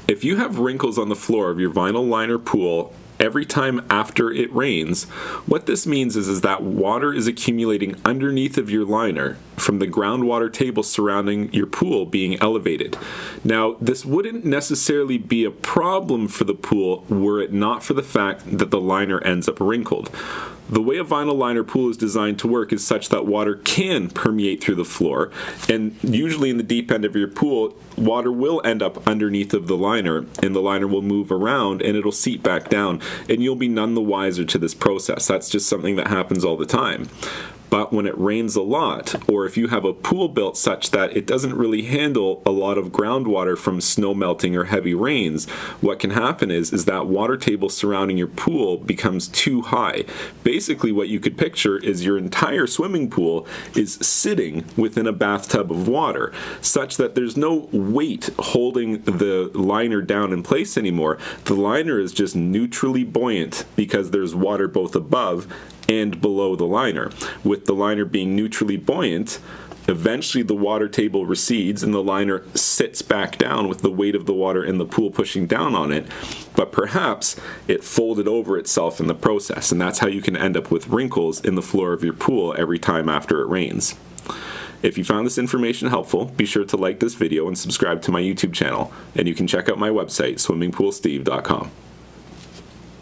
if you have wrinkles on the floor of your vinyl liner pool every time after it rains, what this means is that water is accumulating underneath of your liner from the groundwater table surrounding your pool being elevated. Now, this wouldn't necessarily be a problem for the pool were it not for the fact that the liner ends up wrinkled. The way a vinyl liner pool is designed to work is such that water can permeate through the floor, and usually in the deep end of your pool, water will end up underneath of the liner, and the liner will move around and it'll seep back down, and you'll be none the wiser to this process. That's just something that happens all the time. But when it rains a lot, or if you have a pool built such that it doesn't really handle a lot of groundwater from snow melting or heavy rains, what can happen is that water table surrounding your pool becomes too high. Basically, what you could picture is your entire swimming pool is sitting within a bathtub of water, such that there's no weight holding the liner down in place anymore. The liner is just neutrally buoyant because there's water both above and below the liner. With the liner being neutrally buoyant, eventually the water table recedes and the liner sits back down with the weight of the water in the pool pushing down on it, but perhaps it folded over itself in the process, and that's how you can end up with wrinkles in the floor of your pool every time after it rains. If you found this information helpful, be sure to like this video and subscribe to my YouTube channel, and you can check out my website, swimmingpoolsteve.com.